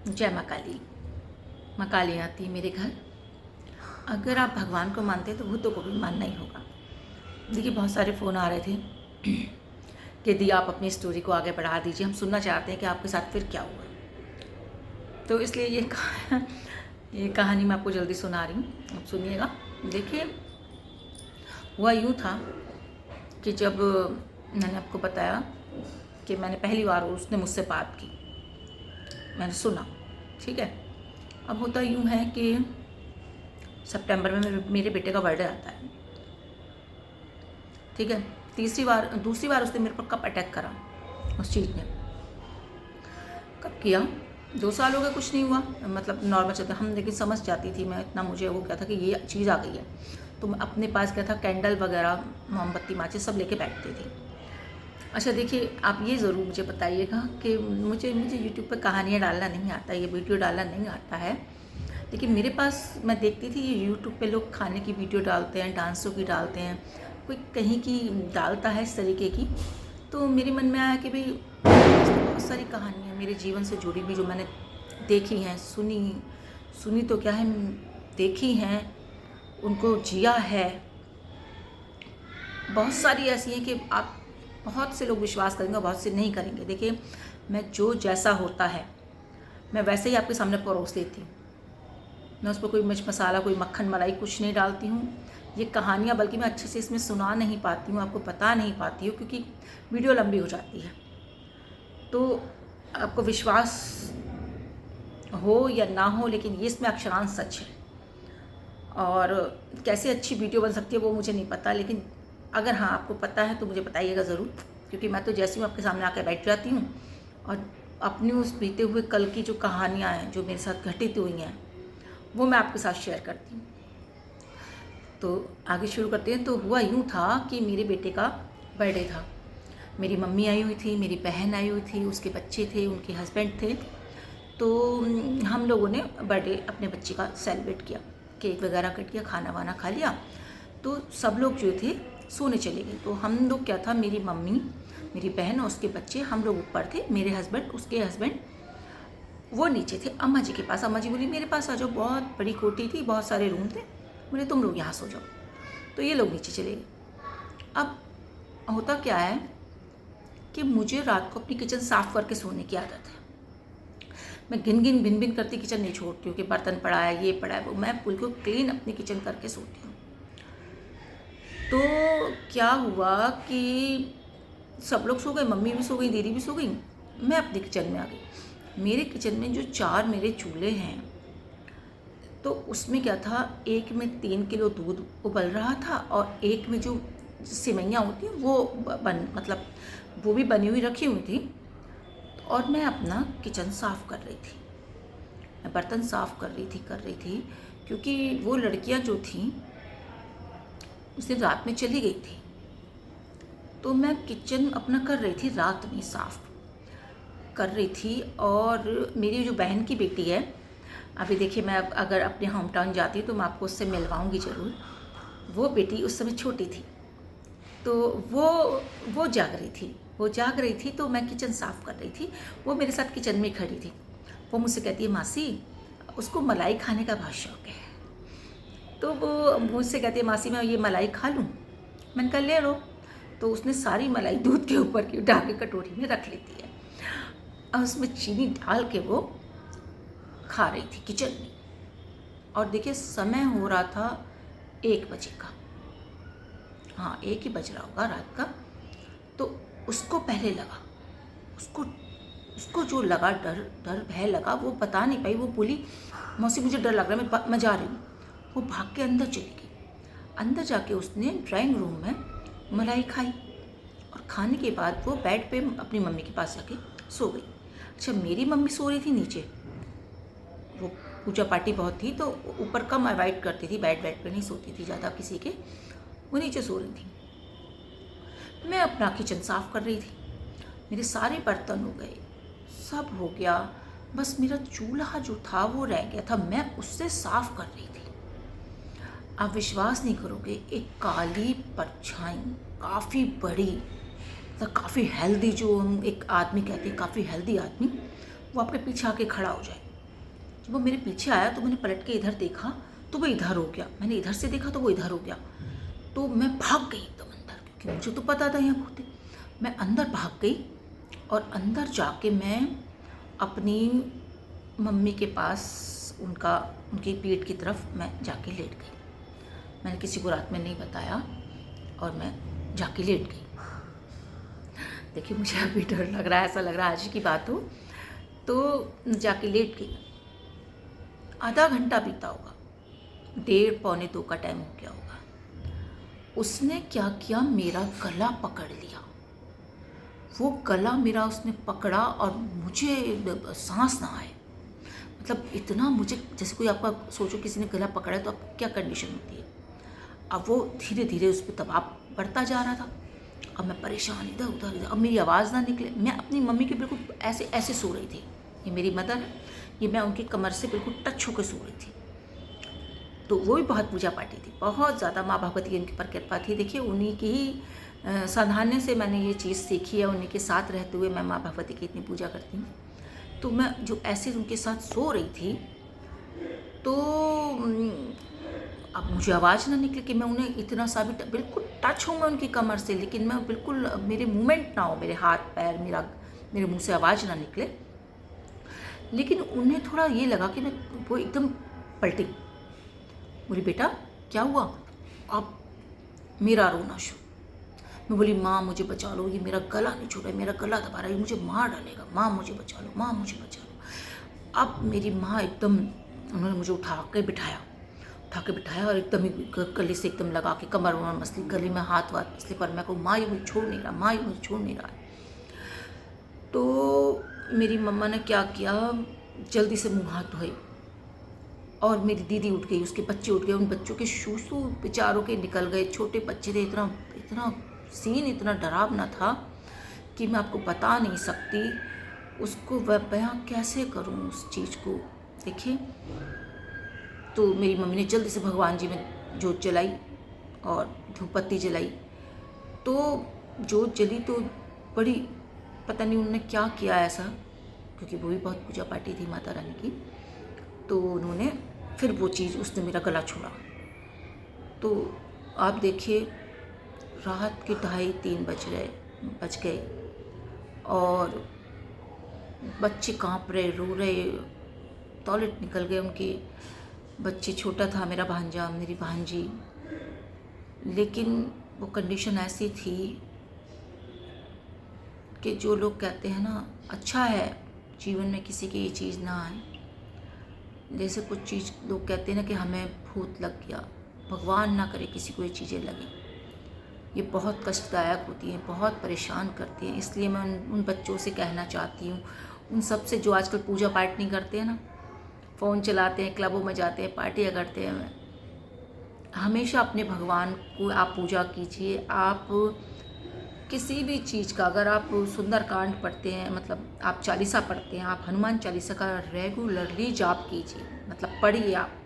जय माँ काली। माँ काली आती है मेरे घर। अगर आप भगवान को मानते हैं तो भूतों को भी मानना ही होगा। देखिए, बहुत सारे फ़ोन आ रहे थे कि दी आप अपनी स्टोरी को आगे बढ़ा दीजिए, हम सुनना चाहते हैं कि आपके साथ फिर क्या हुआ। तो इसलिए ये कहानी मैं आपको जल्दी सुना रही हूँ, आप सुनिएगा। देखिए, हुआ यूँ था कि जब मैंने आपको बताया कि मैंने पहली बार उसने मुझसे बात की, मैंने सुना, ठीक है। अब होता यूँ है कि सितंबर में मेरे बेटे का बर्थडे आता है, ठीक है। दूसरी बार उसने मेरे पर कब अटैक करा, उस चीज़ ने कब किया, 2 साल हो गए, कुछ नहीं हुआ, मतलब नॉर्मल चलता हम, लेकिन समझ जाती थी मैं, इतना मुझे हो गया था कि ये चीज़ आ गई है। तो मैं अपने पास क्या था, कैंडल वगैरह, मोमबत्ती, माचिस सब लेके बैठती थी। अच्छा देखिए, आप ये ज़रूर मुझे बताइएगा कि मुझे यूट्यूब पर कहानियाँ डालना नहीं आता, ये वीडियो डालना नहीं आता है, लेकिन मेरे पास मैं देखती थी ये यूट्यूब पे लोग खाने की वीडियो डालते हैं, डांसों की डालते हैं, कोई कहीं की डालता है इस तरीके की। तो मेरे मन में आया कि भाई बहुत सारी कहानियाँ मेरे जीवन से जुड़ी हुई जो मैंने देखी हैं, सुनी तो क्या है, देखी हैं, उनको जिया है। बहुत सारी ऐसी हैं कि आप, बहुत से लोग विश्वास करेंगे, बहुत से नहीं करेंगे। देखिए, मैं जो जैसा होता है मैं वैसे ही आपके सामने परोस देती हूँ। मैं उस पर कोई मिर्च मसाला, कोई मक्खन मलाई कुछ नहीं डालती हूँ। ये कहानियाँ बल्कि मैं अच्छे से इसमें सुना नहीं पाती हूँ, आपको बता नहीं पाती हूँ, क्योंकि वीडियो लंबी हो जाती है। तो आपको विश्वास हो या ना हो, लेकिन ये इसमें अक्षरांश सच है। और कैसे अच्छी वीडियो बन सकती है वो मुझे नहीं पता, लेकिन अगर हाँ आपको पता है तो मुझे बताइएगा ज़रूर, क्योंकि मैं तो जैसे हूँ आपके सामने आकर बैठ जाती हूँ और अपनी उस बीते हुए कल की जो कहानियाँ हैं, जो मेरे साथ घटित हुई हैं, वो मैं आपके साथ शेयर करती हूँ। तो आगे शुरू करते हैं। तो हुआ यूँ था कि मेरे बेटे का बर्थडे था, मेरी मम्मी आई हुई थी, मेरी बहन आई हुई थी, उसके बच्चे थे, उनके हस्बैंड थे। तो हम लोगों ने बर्थडे अपने बच्चे का सेलिब्रेट किया, केक वगैरह कट किया, खाना वाना खा लिया। तो सब लोग जो थे सोने चले गए। तो हम लोग क्या था, मेरी मम्मी, मेरी बहन और उसके बच्चे, हम लोग ऊपर थे, मेरे हस्बैंड, उसके हस्बैंड वो नीचे थे अम्मा जी के पास। अम्मा जी बोली मेरे पास आ जाओ, बहुत बड़ी कोठी थी, बहुत सारे रूम थे, बोले तुम लोग यहाँ सो जाओ। तो ये लोग नीचे चले गए। अब होता क्या है कि मुझे रात को अपनी किचन साफ़ करके सोने की आदत है। मैं भिन भिन करती किचन नहीं छोड़ती हूँ कि बर्तन पड़ा है, ये पड़ा है, वो, मैं बिल्कुल क्लीन अपनी किचन करके सोती हूँ। तो क्या हुआ कि सब लोग सो गए, मम्मी भी सो गई, दीदी भी सो गई, मैं अपनी किचन में आ गई। मेरे किचन में जो 4 मेरे चूल्हे हैं, तो उसमें क्या था, एक में 3 किलो दूध उबल रहा था और एक में जो सिवैयाँ होती हैं वो मतलब वो भी बनी हुई रखी हुई थी। और मैं अपना किचन साफ़ कर रही थी, मैं बर्तन साफ़ कर रही थी, क्योंकि वो लड़कियां जो थीं उस दिन रात में चली गई थी। तो मैं किचन अपना कर रही थी, रात में साफ़ कर रही थी। और मेरी जो बहन की बेटी है, अभी देखिए, मैं अगर अपने होम टाउन जाती हूँ तो मैं आपको उससे मिलवाऊँगी ज़रूर। वो बेटी उस समय छोटी थी, तो वो जाग रही थी, तो मैं किचन साफ़ कर रही थी। वो मेरे साथ किचन में खड़ी थी। वो मुझसे कहती है, मासी उसको मलाई खाने का बहुत शौक़ है। तो वो मुझसे कहती है, मासी मैं ये मलाई खा लूँ? मैंने कहा ले लो। तो उसने सारी मलाई दूध के ऊपर की उठा के कटोरी में रख लेती है और उसमें चीनी डाल के वो खा रही थी किचन में। और देखिए, समय हो रहा था 1 बजे का, हाँ 1 ही बज रहा होगा रात का। तो उसको पहले लगा, उसको जो लगा, डर भय लगा, वो बता नहीं पाई। वो बोली मौसी मुझे डर लग रहा है, मैं जा रही हूँ। वो भाग के अंदर चली गई। अंदर जाके उसने ड्राइंग रूम में मलाई खाई और खाने के बाद वो बेड पे अपनी मम्मी के पास जाके सो गई। अच्छा, मेरी मम्मी सो रही थी नीचे, वो पूजा पार्टी बहुत थी तो ऊपर कम अवॉइड करती थी, बेड पे नहीं सोती थी ज़्यादा किसी के, वो नीचे सो रही थी। मैं अपना किचन साफ़ कर रही थी, मेरे सारे बर्तन हो गए, सब हो गया, बस मेरा चूल्हा जो था वो रह गया था, मैं उससे साफ़ कर रही थी। आप विश्वास नहीं करोगे, एक काली परछाई, काफ़ी बड़ी, मतलब काफ़ी हेल्दी, जो हम एक आदमी कहते हैं काफ़ी हेल्दी आदमी, वो आपके पीछे आके खड़ा हो जाए। जब वो मेरे पीछे आया तो मैंने पलट के इधर देखा तो वो इधर हो गया, मैंने इधर से देखा तो वो इधर हो गया। तो मैं भाग गई एकदम अंदर, क्योंकि मुझे तो पता था यहाँ भूत है। मैं अंदर भाग गई और अंदर जाके मैं अपनी मम्मी के पास उनकी पीठ की तरफ मैं जाके लेट गई। मैंने किसी को रात में नहीं बताया और मैं जाके लेट गई। देखिए मुझे अभी डर लग रहा है, ऐसा लग रहा है आज की बात हो। तो जाके लेट गई। आधा घंटा बीता होगा, 1:30 पौने 2 का टाइम हो गया होगा। उसने क्या किया, मेरा गला पकड़ लिया। वो गला मेरा उसने पकड़ा और मुझे सांस ना आए। मतलब इतना मुझे, जैसे कोई आपका, सोचो किसी ने गला पकड़ा है तो आपको क्या कंडीशन होती है। अब वो धीरे धीरे उस पर दबाव बढ़ता जा रहा था। अब मैं परेशान, इधर उधर, अब मेरी आवाज़ ना निकले। मैं अपनी मम्मी के बिल्कुल ऐसे ऐसे सो रही थी। ये मेरी मदर है, ये मैं उनकी कमर से बिल्कुल टच होकर सो रही थी। तो वो भी बहुत पूजा पाठी थी, बहुत ज़्यादा। माँ भगवती की उनके पर कृपा थी। देखिए उन्हीं की ही सावधानी से मैंने ये चीज़ सीखी है। उन्हीं के साथ रहते हुए मैं माँ भगवती की इतनी पूजा करती हूँ। तो मैं जो ऐसे उनके साथ सो रही थी, तो अब मुझे आवाज़ ना निकले कि मैं उन्हें इतना सा भी बिल्कुल टच हूँ मैं उनकी कमर से, लेकिन मैं बिल्कुल, मेरे मूवमेंट ना हो, मेरे हाथ पैर, मेरे मुंह से आवाज़ ना निकले। लेकिन उन्हें थोड़ा ये लगा कि मैं, वो एकदम पलटी, बोली बेटा क्या हुआ। अब मेरा रोना शुरू। मैं बोली माँ मुझे बचा लो, ये मेरा गला नहीं छूट रहा है, मेरा गला दबा रहा है, ये मुझे मार डालेगा, माँ मुझे बचा लो, माँ मुझे बचा लो। अब मेरी माँ एकदम, उन्होंने मुझे उठा के बिठाया और एकदम ही गले से एकदम लगा के कमर वमर मसली, गले में हाथ वाथ मसले पर। मैं कहूँ माँ ये मुझे छोड़ नहीं रहा, माँ ये मुझे छोड़ नहीं रहा है। तो मेरी मम्मा ने क्या किया, जल्दी से मुँह हाथ धोए और मेरी दीदी उठ गई, उसके बच्चे उठ गए। उन बच्चों के शूसू बेचारों के निकल गए, छोटे बच्चे थे। इतना सीन इतना डरावना था कि मैं आपको बता नहीं सकती। उसको बयां कैसे करूं उस चीज़ को। देखिए, तो मेरी मम्मी ने जल्दी से भगवान जी में जोत जलाई और धूपबत्ती जलाई। तो जोत जली तो बड़ी, पता नहीं उन्होंने क्या किया ऐसा, क्योंकि वो भी बहुत पूजा पाठी थी माता रानी की। तो उन्होंने फिर वो चीज़, उसने मेरा गला छोड़ा। तो आप देखिए, रात के 2:30-3 बज गए और बच्चे कांप रहे, रो रहे, टॉयलेट निकल गए उनके बच्चे। छोटा था मेरा भांजा, मेरी भांजी। लेकिन वो कंडीशन ऐसी थी कि जो लोग कहते हैं ना, अच्छा है जीवन में किसी की ये चीज़ ना आए। जैसे कुछ चीज़ लोग कहते हैं ना कि हमें भूत लग गया, भगवान ना करे किसी को ये चीज़ें लगे। ये बहुत कष्टदायक होती हैं, बहुत परेशान करती हैं। इसलिए मैं उन बच्चों से कहना चाहती हूँ, उन सब से जो आजकल पूजा पाठ नहीं करते हैं ना, फ़ोन चलाते हैं, क्लबों में जाते हैं, पार्टियाँ करते हैं, हमेशा अपने भगवान को आप पूजा कीजिए। आप किसी भी चीज़ का, अगर आप सुंदरकांड पढ़ते हैं, मतलब आप चालीसा पढ़ते हैं, आप हनुमान चालीसा का रेगुलरली जाप कीजिए, मतलब पढ़िए आप।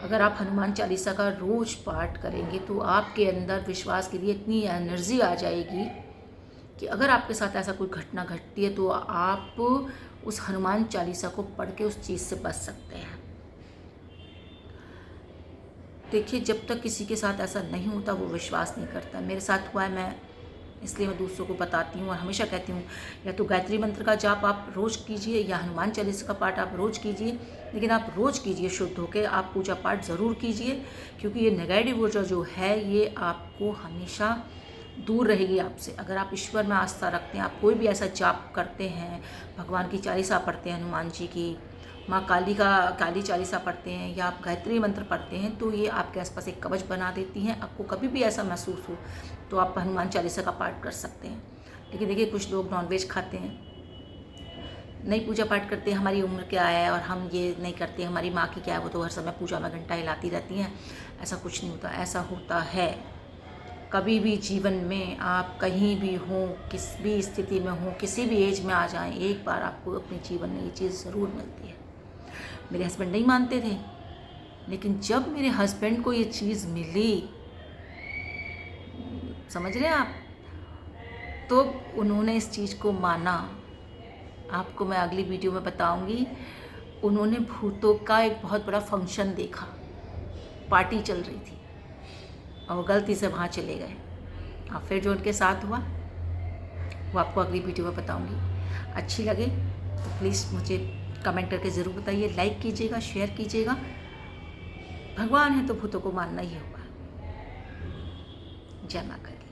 अगर आप हनुमान चालीसा का रोज़ पाठ करेंगे तो आपके अंदर विश्वास के लिए इतनी एनर्जी आ जाएगी कि अगर आपके साथ ऐसा कोई घटना घटती है तो आप उस हनुमान चालीसा को पढ़ के उस चीज़ से बच सकते हैं। देखिए, जब तक किसी के साथ ऐसा नहीं होता वो विश्वास नहीं करता। मेरे साथ हुआ है, मैं इसलिए मैं दूसरों को बताती हूँ और हमेशा कहती हूँ, या तो गायत्री मंत्र का जाप आप रोज़ कीजिए या हनुमान चालीसा का पाठ आप रोज़ कीजिए। लेकिन आप रोज़ कीजिए, शुद्ध होकर आप पूजा पाठ ज़रूर कीजिए, क्योंकि ये नेगेटिव ऊर्जा जो है ये आपको हमेशा दूर रहेगी आपसे। अगर आप ईश्वर में आस्था रखते हैं, आप कोई भी ऐसा जाप करते हैं, भगवान की चालीसा पढ़ते हैं, हनुमान जी की, माँ काली चालीसा पढ़ते हैं, या आप गायत्री मंत्र पढ़ते हैं, तो ये आपके आसपास एक कवच बना देती हैं। आपको कभी भी ऐसा महसूस हो तो आप हनुमान चालीसा का पाठ कर सकते हैं। लेकिन देखिए, कुछ लोग नॉनवेज खाते हैं, नहीं पूजा पाठ करते, हमारी उम्र क्या है और हम ये नहीं करते, हमारी माँ की क्या है, वो तो हर समय पूजा में घंटा हिलाती रहती हैं। ऐसा कुछ नहीं होता। ऐसा होता है, कभी भी जीवन में आप कहीं भी हों, किस भी स्थिति में हों, किसी भी एज में आ जाएं, एक बार आपको अपने जीवन में ये चीज़ ज़रूर मिलती है। मेरे हस्बैंड नहीं मानते थे, लेकिन जब मेरे हस्बैंड को ये चीज़ मिली, समझ रहे हैं आप, तो उन्होंने इस चीज़ को माना। आपको मैं अगली वीडियो में बताऊंगी उन्होंने भूतों का एक बहुत बड़ा फंक्शन देखा, पार्टी चल रही थी और वो गलती से वहाँ चले गए। और फिर जो उनके साथ हुआ वो आपको अगली वीडियो में बताऊंगी। अच्छी लगे तो प्लीज़ मुझे कमेंट करके ज़रूर बताइए, लाइक कीजिएगा, शेयर कीजिएगा। भगवान है तो भूतों को मानना ही होगा। जय मां काली।